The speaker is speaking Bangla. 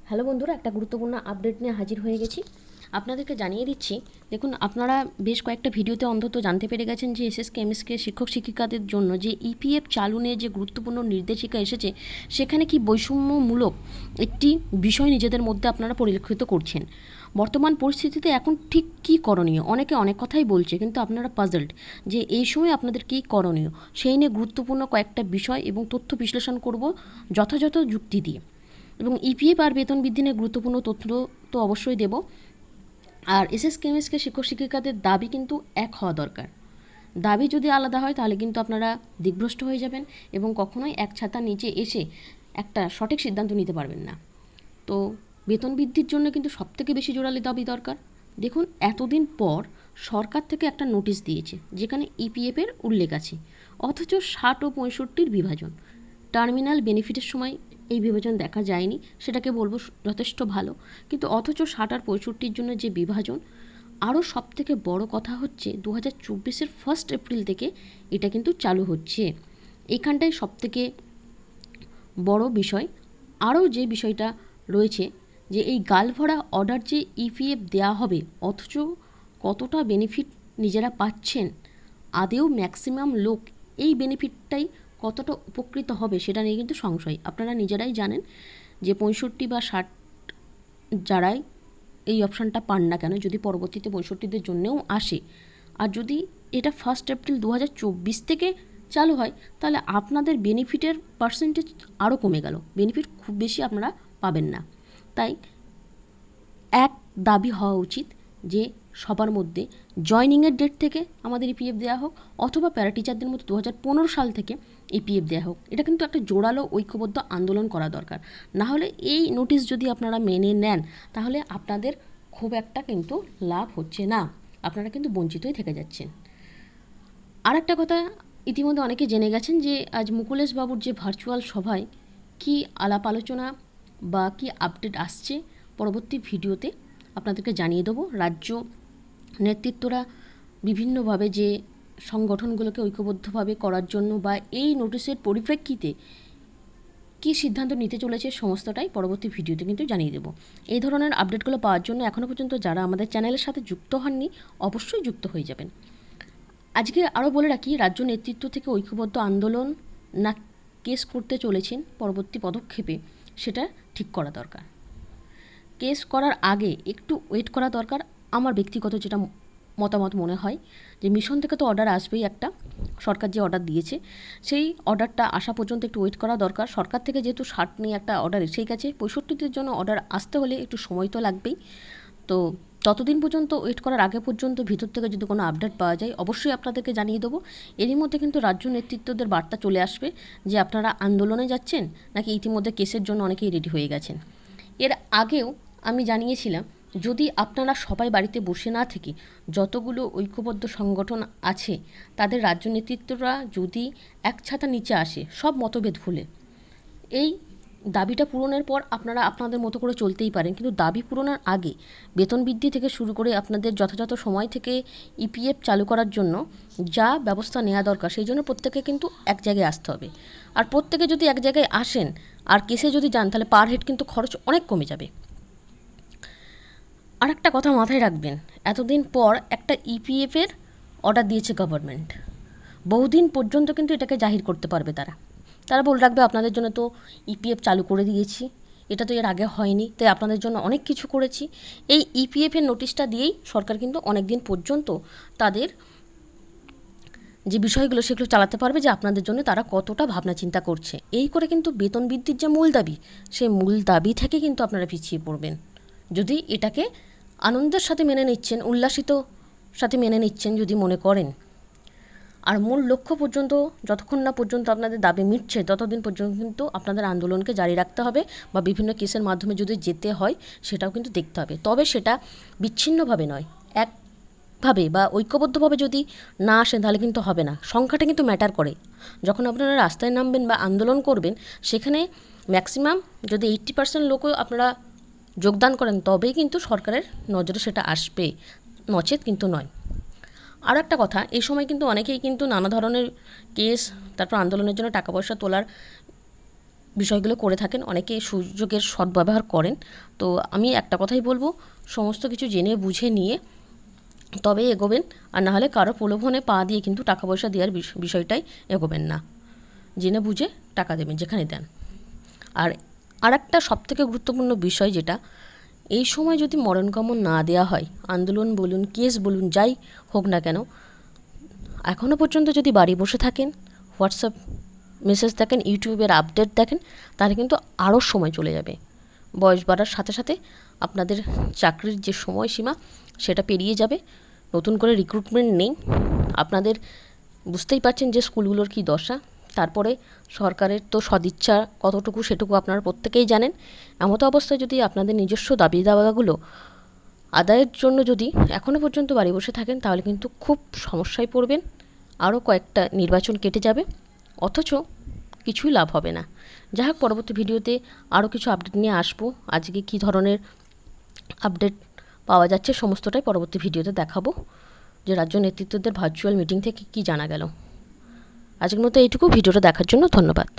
হ্যালো বন্ধুরা, একটা গুরুত্বপূর্ণ আপডেট নিয়ে হাজির হয়ে গেছি। আপনাদেরকে জানিয়ে দিচ্ছি, দেখুন আপনারা বেশ কয়েকটা ভিডিওতে অন্তত জানতে পেরে গেছেন যে এসএসকে এমএসকে শিক্ষক শিক্ষিকাদের জন্য যে ইপিএফ চালু নিয়ে যে গুরুত্বপূর্ণ নির্দেশিকা এসেছে, সেখানে কি বৈষম্যমূলক একটি বিষয় নিজেদের মধ্যে আপনারা পরিলক্ষিত করছেন। বর্তমান পরিস্থিতিতে এখন ঠিক কী করণীয়, অনেকে অনেক কথাই বলছে, কিন্তু আপনারা পাজলড যে এই সময় আপনাদের কী করণীয়, সেই নিয়ে গুরুত্বপূর্ণ কয়েকটা বিষয় এবং তথ্য বিশ্লেষণ করব যথাযথ যুক্তি দিয়ে। এবং ইপিএফ আর বেতন বৃদ্ধি নিয়ে গুরুত্বপূর্ণ তথ্য তো অবশ্যই দেব। আর এসএসকে এমএসকে শিক্ষক শিক্ষিকাদের দাবি কিন্তু এক হওয়া দরকার। দাবি যদি আলাদা হয় তাহলে কিন্তু আপনারা দিকভ্রষ্ট হয়ে যাবেন এবং কখনোই এক ছাতার নিচে এসে একটা সঠিক সিদ্ধান্ত নিতে পারবেন না। তো বেতন বৃদ্ধির জন্য কিন্তু সবথেকে বেশি জোরালো দাবি দরকার। দেখুন, এতদিন পর সরকার থেকে একটা নোটিশ দিয়েছে যেখানে ইপিএফের উল্লেখ আছে, অথচ 60 ও 65 বিভাজন। টার্মিনাল বেনিফিটের সময় এই বিভাজন দেখা যায়নি, সেটাকে বলবো যথেষ্ট ভালো, কিন্তু অথচ 60 আর 65 জন্য যে বিভাজন। আরও সবথেকে বড় কথা হচ্ছে 2024-এর 1 এপ্রিল থেকে এটা কিন্তু চালু হচ্ছে। এইখানটাই সবথেকে বড় বিষয়। আরও যে বিষয়টা রয়েছে যে এই গালভরা অর্ডার যে ইপিএফ দেওয়া হবে, অথচ কতটা বেনিফিট নিজেরা পাচ্ছেন, আদেও ম্যাক্সিমাম লোক এই বেনিফিটটাই কতটা উপকৃত হবে সেটা নিয়ে কিন্তু সংশয়। আপনারা নিজেরাই জানেন যে 65 বা 60 যারাই এই অপশানটা পান না কেন, যদি পরবর্তীতে 65দের জন্যেও আসে, আর যদি এটা 1 এপ্রিল 2024 থেকে চালু হয়, তাহলে আপনাদের বেনিফিটের পার্সেন্টেজ আরও কমে গেল, বেনিফিট খুব বেশি আপনারা পাবেন না। তাই এক দাবি হওয়া উচিত যে সবার মধ্যে জয়নিংয়ের ডেট থেকে আমাদের ইপিএফ দেওয়া হোক, অথবা প্যারা টিচারদের মতো 2015 সাল থেকে ইপিএফ দেওয়া হোক। এটা কিন্তু একটা জোরালো ঐক্যবদ্ধ আন্দোলন করা দরকার। না হলে এই নোটিশ যদি আপনারা মেনে নেন, তাহলে আপনাদের খুব একটা কিন্তু লাভ হচ্ছে না, আপনারা কিন্তু বঞ্চিতই থেকে যাচ্ছেন। আর একটা কথা ইতিমধ্যে অনেকে জেনে গেছেন যে আজ মুকুলেশ বাবুর যে ভার্চুয়াল সভায় কি আলাপ আলোচনা বা কি আপডেট আসছে, পরবর্তী ভিডিওতে আপনাদেরকে জানিয়ে দেবো। রাজ্য নেতৃত্বরা বিভিন্নভাবে যে সংগঠনগুলোকে ঐক্যবদ্ধভাবে করার জন্য বা এই নোটিশের পরিপ্রেক্ষিতে কী সিদ্ধান্ত নিতে চলেছে, সমস্তটাই পরবর্তী ভিডিওতে কিন্তু জানিয়ে দেবো। এই ধরনের আপডেটগুলো পাওয়ার জন্য এখনও পর্যন্ত যারা আমাদের চ্যানেলের সাথে যুক্ত হননি, অবশ্যই যুক্ত হয়ে যাবেন। আজকে আরও বলে রাখি, রাজ্য নেতৃত্ব থেকে ঐক্যবদ্ধ আন্দোলন না কেস করতে চলেছেন পরবর্তী পদক্ষেপে, সেটা ঠিক করা দরকার। কেস করার আগে একটু ওয়েট করা দরকার। আমার ব্যক্তিগত যেটা মতামত মনে হয় যে মিশন থেকে তো অর্ডার আসবেই, একটা সরকার যে অর্ডার দিয়েছে সেই অর্ডারটা আসা পর্যন্ত একটু ওয়েট করা দরকার। সরকার থেকে যেহেতু 60 নিয়ে একটা অর্ডার এসেই গেছে, 65-দের জন্য অর্ডার আসতে হলে একটু সময় তো লাগবেই। তো ততদিন পর্যন্ত ওয়েট করার আগে পর্যন্ত ভিতর থেকে যদি কোনো আপডেট পাওয়া যায়, অবশ্যই আপনাদেরকে জানিয়ে দেবো। এরই মধ্যে কিন্তু রাজ্য নেতৃত্বদের বার্তা চলে আসবে যে আপনারা আন্দোলনে যাচ্ছেন নাকি ইতিমধ্যে কেসের জন্য অনেকেই রেডি হয়ে গেছেন। এর আগেও আমি জানিয়েছিলাম, যদি আপনারা সবাই বাড়িতে বসে না থেকে যতগুলো ঐক্যবদ্ধ সংগঠন আছে তাদের রাজ্য নেতৃত্বরা যদি এক ছাতা নিচে আসে, সব মতভেদ ভুলে, এই দাবিটা পূরণের পর আপনারা আপনাদের মতো করে চলতেই পারেন, কিন্তু দাবি পূরণের আগে বেতন বৃদ্ধি থেকে শুরু করে আপনাদের যথাযথ সময় থেকে ইপিএফ চালু করার জন্য যা ব্যবস্থা নেওয়া দরকার, সেই জন্য প্রত্যেকে কিন্তু এক জায়গায় আসতে হবে। আর প্রত্যেকে যদি এক জায়গায় আসেন আর কেসে যদি যান, তাহলে পার হেড কিন্তু খরচ অনেক কমে যাবে। আর একটা কথা মাথায় রাখবেন, এতদিন পর একটা ইপিএফের অর্ডার দিয়েছে গভর্নমেন্ট, বহুদিন পর্যন্ত কিন্তু এটাকে জাহির করতে পারবে তারা বলে রাখবে আপনাদের জন্য তো ইপিএফ চালু করে দিয়েছি, এটা তো এর আগে হয়নি, তাই আপনাদের জন্য অনেক কিছু করেছি। এই ইপিএফের নোটিশটা দিয়েই সরকার কিন্তু অনেক দিন পর্যন্ত তাদের যে বিষয়গুলো সেগুলো চালাতে পারবে যে আপনাদের জন্য তারা কতটা ভাবনা চিন্তা করছে। এই করে কিন্তু বেতন বৃদ্ধির যে মূল দাবি, সেই মূল দাবি থেকে কিন্তু আপনারা পিছিয়ে পড়বেন। যদি এটাকে আনন্দের সাথে মেনে নিচ্ছেন, উল্লাসিত সাথে মেনে নিচ্ছেন যদি মনে করেন, আর মূল লক্ষ্য পর্যন্ত যতক্ষণ না পর্যন্ত আপনাদের দাবি মিটছে, ততদিন পর্যন্ত কিন্তু আপনাদের আন্দোলনকে জারি রাখতে হবে, বা বিভিন্ন কেসের মাধ্যমে যদি যেতে হয় সেটাও কিন্তু দেখতে হবে। তবে সেটা বিচ্ছিন্নভাবে নয়, একভাবে বা ঐক্যবদ্ধভাবে যদি না আসেন তাহলে কিন্তু হবে না। সংখ্যাটা কিন্তু ম্যাটার করে। যখন আপনারা রাস্তায় নামবেন বা আন্দোলন করবেন, সেখানে ম্যাক্সিমাম যদি 80% লোকও আপনারা যোগদান করেন, তবেই কিন্তু সরকারের নজরে সেটা আসবে, নচেত কিন্তু নয়। আর একটা কথা, এই সময় কিন্তু অনেকেই কিন্তু নানা ধরনের কেস, তারপর আন্দোলনের জন্য টাকা পয়সা তোলার বিষয়গুলো করে থাকেন, অনেকে সুযোগের সদ্ব্যবহার করেন। তো আমি একটা কথাই বলবো, সমস্ত কিছু জেনে বুঝে নিয়ে তবে এগোবেন, আর নাহলে কারো প্রলোভনে পা দিয়ে কিন্তু টাকা পয়সা দেওয়ার বিষয়টাই এগোবেন না। জেনে বুঝে টাকা দেবেন যেখানে দেন। আর একটা সবথেকে গুরুত্বপূর্ণ বিষয় যেটা, এই সময় যদি মরণকামন না দেওয়া হয়, আন্দোলন বলুন, কেস বলুন, যাই হোক না কেন, এখনও পর্যন্ত যদি বাড়ি বসে থাকেন, হোয়াটসঅ্যাপ মেসেজ দেখেন, ইউটিউবের আপডেট দেখেন, তাহলে কিন্তু আরও সময় চলে যাবে। বয়স বাড়ার সাথে সাথে আপনাদের চাকরির যে সময়সীমা সেটা পেরিয়ে যাবে। নতুন করে রিক্রুটমেন্ট নেই। আপনাদের বুঝতেই পারছেন যে স্কুলগুলোর কী দশা। তারপরে সরকারের তো সদিচ্ছা কতটুকু সেটুকু আপনারা প্রত্যেকেই জানেন। এমতো অবস্থায় যদি আপনাদের নিজস্ব দাবি দাওয়াগুলো আদায়ের জন্য যদি এখনও পর্যন্ত বাড়ি বসে থাকেন, তাহলে কিন্তু খুব সমস্যায় পড়বেন। আরও কয়েকটা নির্বাচন কেটে যাবে, অথচ কিছুই লাভ হবে না। যাই হোক, পরবর্তী ভিডিওতে আরও কিছু আপডেট নিয়ে আসবো। আজকে কী ধরনের আপডেট পাওয়া যাচ্ছে সমস্তটাই পরবর্তী ভিডিওতে দেখাবো, যে রাজ্য নেতৃত্বদের ভার্চুয়াল মিটিং থেকে কী জানা গেল। আজকের মতো এইটুকু। ভিডিওটা দেখার জন্য ধন্যবাদ।